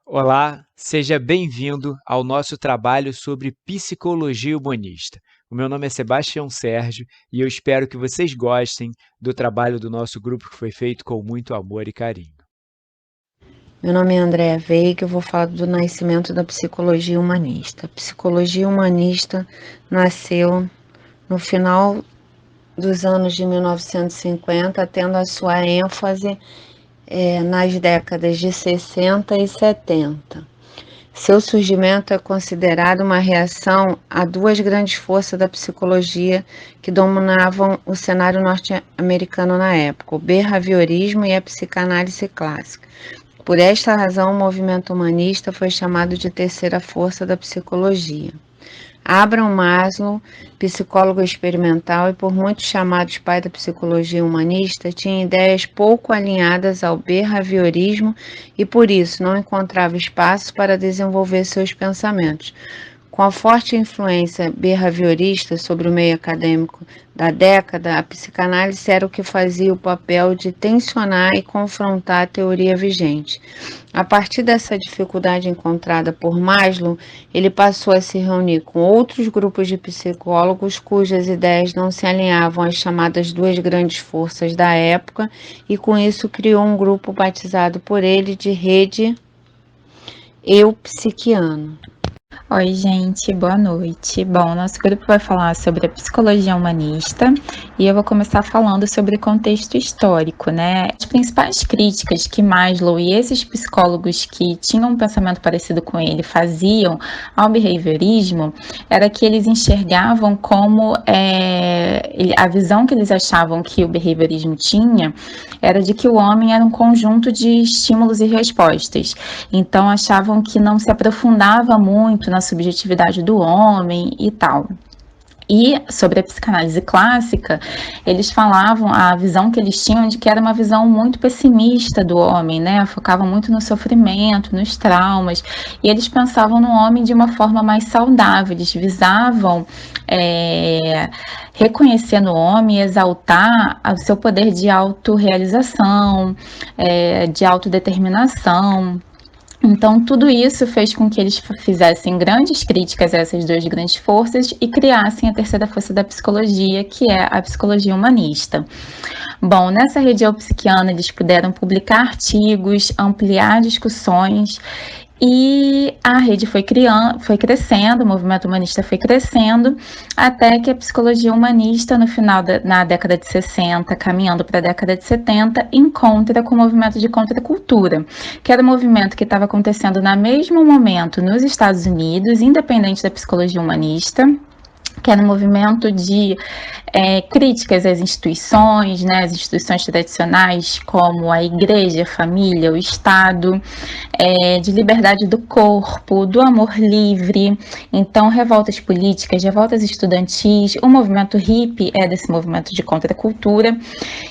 Olá, seja bem-vindo ao nosso trabalho sobre psicologia humanista. O meu nome é Sebastião Sérgio e eu espero que vocês gostem do trabalho do nosso grupo que foi feito com muito amor e carinho. Meu nome é Andréa Veiga, eu vou falar do nascimento da psicologia humanista. A psicologia humanista nasceu no final dos anos de 1950, tendo a sua ênfase nas décadas de 60 e 70. Seu surgimento é considerado uma reação a duas grandes forças da psicologia que dominavam o cenário norte-americano na época, o behaviorismo e a psicanálise clássica. Por esta razão, o movimento humanista foi chamado de terceira força da psicologia. Abraham Maslow, psicólogo experimental e por muitos chamados pai da psicologia humanista, tinha ideias pouco alinhadas ao behaviorismo e por isso não encontrava espaço para desenvolver seus pensamentos. Com a forte influência behaviorista sobre o meio acadêmico da década, a psicanálise era o que fazia o papel de tensionar e confrontar a teoria vigente. A partir dessa dificuldade encontrada por Maslow, ele passou a se reunir com outros grupos de psicólogos cujas ideias não se alinhavam às chamadas duas grandes forças da época, e com isso criou um grupo batizado por ele de Rede Eupsiquiana. Oi, gente, boa noite. Bom, nosso grupo vai falar sobre a psicologia humanista e eu vou começar falando sobre o contexto histórico, né? As principais críticas que Maslow e esses psicólogos que tinham um pensamento parecido com ele faziam ao behaviorismo era que eles enxergavam como a visão que eles achavam que o behaviorismo tinha era de que o homem era um conjunto de estímulos e respostas. Então achavam que não se aprofundava muito na subjetividade do homem e tal. E sobre a psicanálise clássica, eles falavam, a visão que eles tinham de que era uma visão muito pessimista do homem, né? Focavam muito no sofrimento, nos traumas, e eles pensavam no homem de uma forma mais saudável, eles visavam reconhecer no homem e exaltar o seu poder de autorrealização, de autodeterminação. Então, tudo isso fez com que eles fizessem grandes críticas a essas duas grandes forças e criassem a terceira força da psicologia, que é a psicologia humanista. Bom, nessa rede eupsiquiana, eles puderam publicar artigos, ampliar discussões e a rede foi crescendo, o movimento humanista foi crescendo, até que a psicologia humanista, na década de 60, caminhando para a década de 70, encontra com o movimento de contracultura, que era um movimento que estava acontecendo no mesmo momento nos Estados Unidos, independente da psicologia humanista, que era um movimento de críticas às instituições, né, as instituições tradicionais, como a igreja, a família, o Estado, de liberdade do corpo, do amor livre. Então, revoltas políticas, revoltas estudantis, o movimento hippie é desse movimento de contracultura,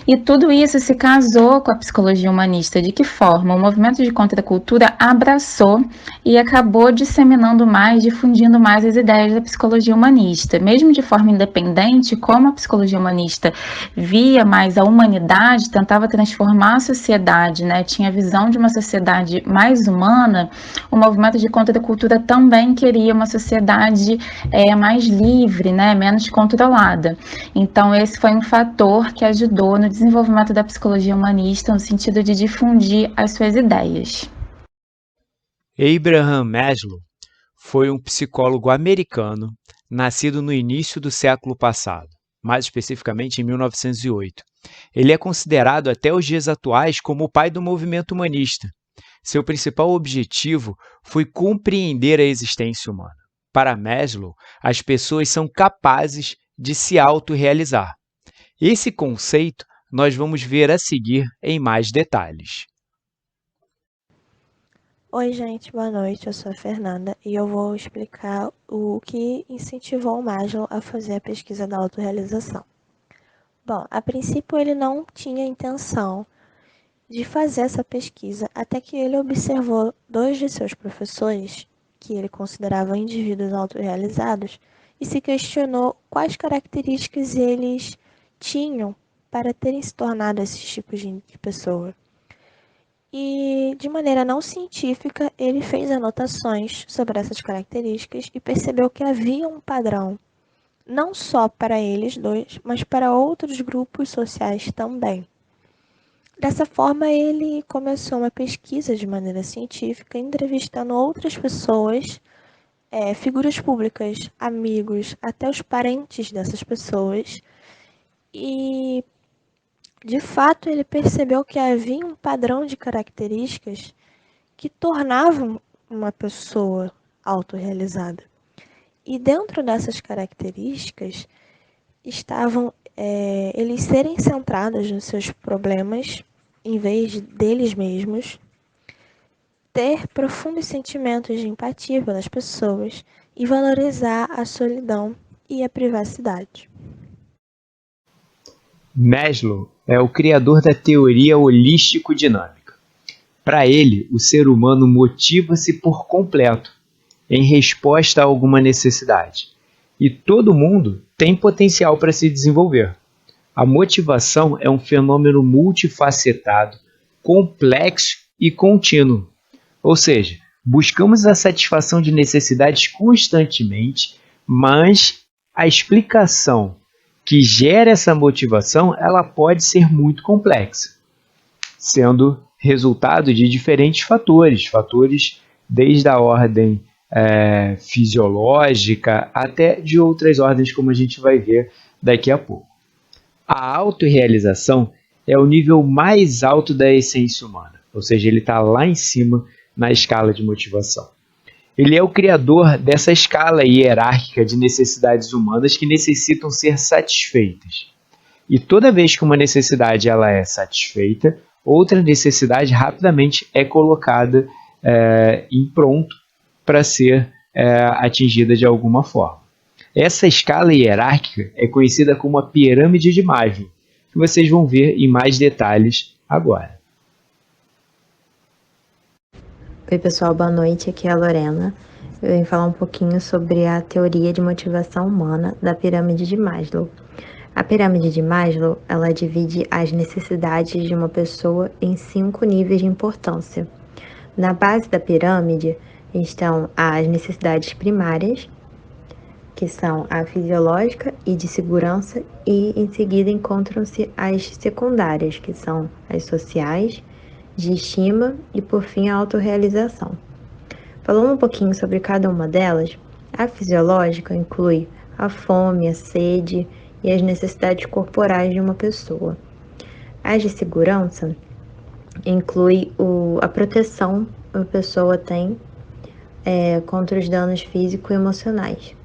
e tudo isso se casou com a psicologia humanista. De que forma? O movimento de contracultura abraçou e acabou disseminando mais, difundindo mais as ideias da psicologia humanista. Mesmo de forma independente, como a psicologia humanista via mais a humanidade, tentava transformar a sociedade, né? Tinha a visão de uma sociedade mais humana, o movimento de contracultura também queria uma sociedade mais livre, né? Menos controlada. Então, esse foi um fator que ajudou no desenvolvimento da psicologia humanista no sentido de difundir as suas ideias. Abraham Maslow foi um psicólogo americano nascido no início do século passado, mais especificamente em 1908. Ele é considerado até os dias atuais como o pai do movimento humanista. Seu principal objetivo foi compreender a existência humana. Para Maslow, as pessoas são capazes de se autorrealizar. Esse conceito nós vamos ver a seguir em mais detalhes. Oi, gente, boa noite. Eu sou a Fernanda e eu vou explicar o que incentivou o Maslow a fazer a pesquisa da autorrealização. Bom, a princípio ele não tinha intenção de fazer essa pesquisa até que ele observou dois de seus professores, que ele considerava indivíduos autorrealizados, e se questionou quais características eles tinham para terem se tornado esses tipos de pessoa. E, de maneira não científica, ele fez anotações sobre essas características e percebeu que havia um padrão, não só para eles dois, mas para outros grupos sociais também. Dessa forma, ele começou uma pesquisa de maneira científica, entrevistando outras pessoas, figuras públicas, amigos, até os parentes dessas pessoas. E, de fato, ele percebeu que havia um padrão de características que tornavam uma pessoa autorrealizada. E dentro dessas características estavam eles serem centrados nos seus problemas em vez deles mesmos, ter profundos sentimentos de empatia pelas pessoas e valorizar a solidão e a privacidade. Maslow é o criador da teoria holístico-dinâmica. Para ele, o ser humano motiva-se por completo, em resposta a alguma necessidade. E todo mundo tem potencial para se desenvolver. A motivação é um fenômeno multifacetado, complexo e contínuo. Ou seja, buscamos a satisfação de necessidades constantemente, mas a explicação que gera essa motivação, ela pode ser muito complexa, sendo resultado de diferentes fatores desde a ordem fisiológica até de outras ordens, como a gente vai ver daqui a pouco. A autorrealização é o nível mais alto da essência humana, ou seja, ele está lá em cima na escala de motivação. Ele é o criador dessa escala hierárquica de necessidades humanas que necessitam ser satisfeitas. E toda vez que uma necessidade ela é satisfeita, outra necessidade rapidamente é colocada em pronto para ser atingida de alguma forma. Essa escala hierárquica é conhecida como a pirâmide de Maslow, que vocês vão ver em mais detalhes agora. Oi pessoal, boa noite, aqui é a Lorena. Eu venho falar um pouquinho sobre a teoria de motivação humana da pirâmide de Maslow. A pirâmide de Maslow, ela divide as necessidades de uma pessoa em 5 níveis de importância. Na base da pirâmide estão as necessidades primárias, que são a fisiológica e de segurança, e em seguida encontram-se as secundárias, que são as sociais, de estima e, por fim, a autorrealização. Falando um pouquinho sobre cada uma delas, a fisiológica inclui a fome, a sede e as necessidades corporais de uma pessoa. As de segurança inclui a proteção que a pessoa tem contra os danos físicos e emocionais.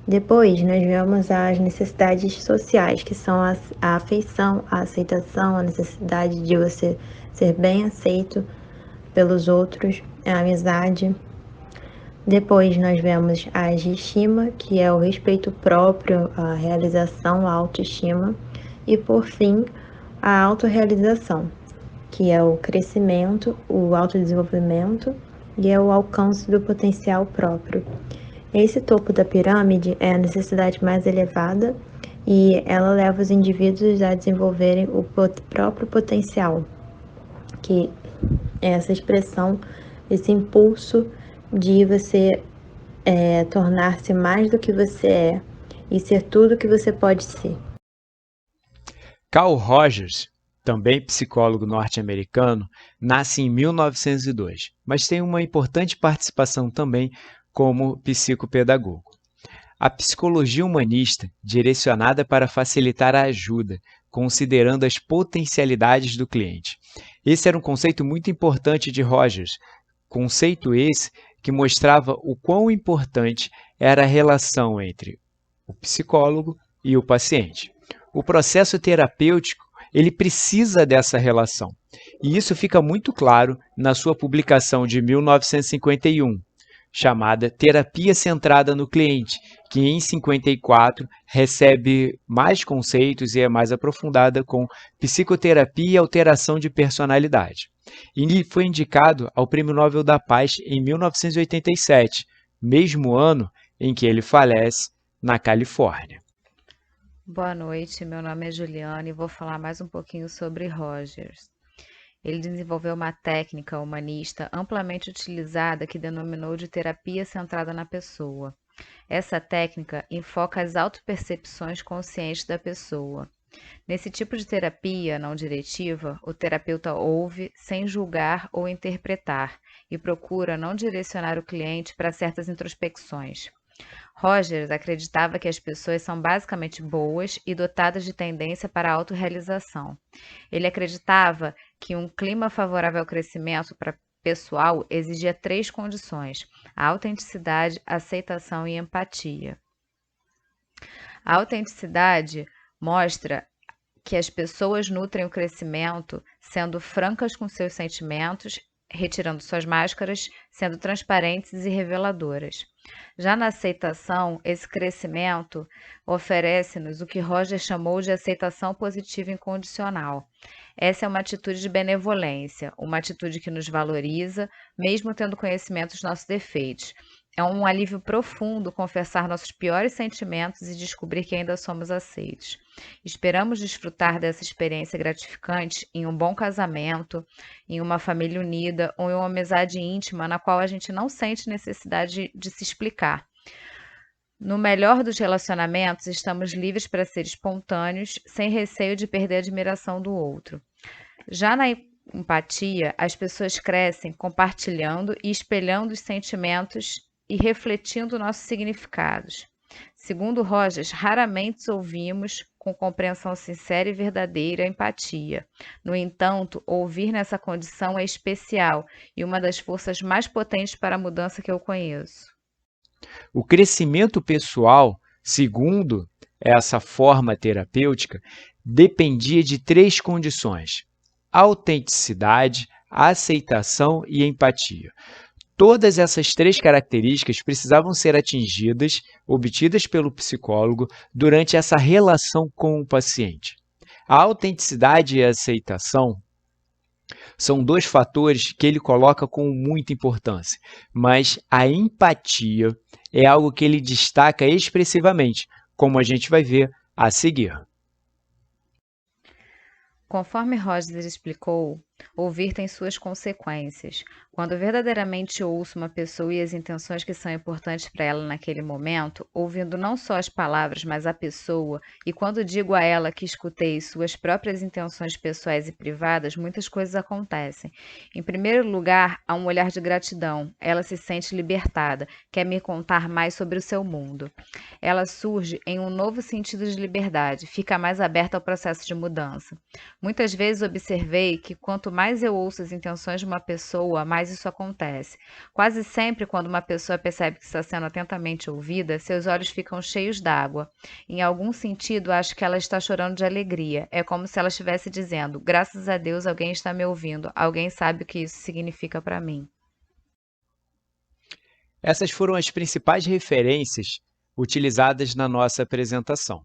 Depois, nós vemos as necessidades sociais, que são a afeição, a aceitação, a necessidade de você ser bem aceito pelos outros, a amizade. Depois, nós vemos a estima, que é o respeito próprio, a realização, a autoestima. E, por fim, a autorrealização, que é o crescimento, o autodesenvolvimento e é o alcance do potencial próprio. Esse topo da pirâmide é a necessidade mais elevada e ela leva os indivíduos a desenvolverem o próprio potencial, que é essa expressão, esse impulso de você tornar-se mais do que você é e ser tudo o que você pode ser. Carl Rogers, também psicólogo norte-americano, nasce em 1902, mas tem uma importante participação também como psicopedagogo. A psicologia humanista, direcionada para facilitar a ajuda, considerando as potencialidades do cliente. Esse era um conceito muito importante de Rogers, conceito esse que mostrava o quão importante era a relação entre o psicólogo e o paciente. O processo terapêutico, ele precisa dessa relação, e isso fica muito claro na sua publicação de 1951, chamada Terapia Centrada no Cliente, que em 54 recebe mais conceitos e é mais aprofundada com psicoterapia e alteração de personalidade. E foi indicado ao Prêmio Nobel da Paz em 1987, mesmo ano em que ele falece na Califórnia. Boa noite, meu nome é Juliana e vou falar mais um pouquinho sobre Rogers. Ele desenvolveu uma técnica humanista amplamente utilizada que denominou de terapia centrada na pessoa. Essa técnica enfoca as autopercepções conscientes da pessoa. Nesse tipo de terapia não diretiva, o terapeuta ouve sem julgar ou interpretar e procura não direcionar o cliente para certas introspecções. Rogers acreditava que as pessoas são basicamente boas e dotadas de tendência para a autorrealização. Ele acreditava que um clima favorável ao crescimento pessoal exigia 3 condições: a autenticidade, aceitação e empatia. A autenticidade mostra que as pessoas nutrem o crescimento sendo francas com seus sentimentos, retirando suas máscaras, sendo transparentes e reveladoras. Já na aceitação, esse crescimento oferece-nos o que Roger chamou de aceitação positiva incondicional. Essa é uma atitude de benevolência, uma atitude que nos valoriza, mesmo tendo conhecimento dos nossos defeitos. É um alívio profundo confessar nossos piores sentimentos e descobrir que ainda somos aceitos. Esperamos desfrutar dessa experiência gratificante em um bom casamento, em uma família unida ou em uma amizade íntima na qual a gente não sente necessidade de se explicar. No melhor dos relacionamentos, estamos livres para ser espontâneos, sem receio de perder a admiração do outro. Já na empatia, as pessoas crescem compartilhando e espelhando os sentimentos e refletindo nossos significados. Segundo Rogers, raramente ouvimos com compreensão sincera e verdadeira empatia. No entanto, ouvir nessa condição é especial e uma das forças mais potentes para a mudança que eu conheço. O crescimento pessoal, segundo essa forma terapêutica, dependia de 3 condições: autenticidade, aceitação e empatia. Todas essas 3 características precisavam ser atingidas, obtidas pelo psicólogo, durante essa relação com o paciente. A autenticidade e a aceitação são 2 fatores que ele coloca com muita importância, mas a empatia é algo que ele destaca expressivamente, como a gente vai ver a seguir. Conforme Rogers explicou, ouvir tem suas consequências. Quando verdadeiramente ouço uma pessoa e as intenções que são importantes para ela naquele momento, ouvindo não só as palavras, mas a pessoa, e quando digo a ela que escutei suas próprias intenções pessoais e privadas, muitas coisas acontecem. Em primeiro lugar, há um olhar de gratidão. Ela se sente libertada, quer me contar mais sobre o seu mundo. Ela surge em um novo sentido de liberdade, fica mais aberta ao processo de mudança. Muitas vezes observei que quanto mais eu ouço as intenções de uma pessoa, mais isso acontece. Quase sempre, quando uma pessoa percebe que está sendo atentamente ouvida, seus olhos ficam cheios d'água. Em algum sentido, acho que ela está chorando de alegria. É como se ela estivesse dizendo: graças a Deus alguém está me ouvindo, alguém sabe o que isso significa para mim. Essas foram as principais referências utilizadas na nossa apresentação.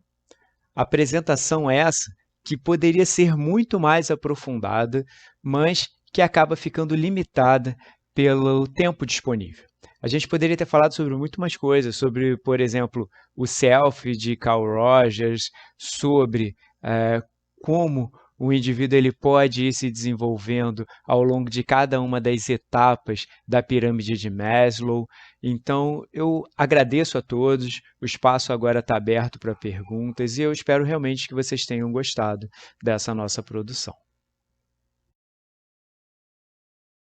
Apresentação essa que poderia ser muito mais aprofundada, mas que acaba ficando limitada pelo tempo disponível. A gente poderia ter falado sobre muito mais coisas, sobre, por exemplo, o Self de Carl Rogers, sobre como o indivíduo ele pode ir se desenvolvendo ao longo de cada uma das etapas da pirâmide de Maslow. Então, eu agradeço a todos, o espaço agora está aberto para perguntas e eu espero realmente que vocês tenham gostado dessa nossa produção.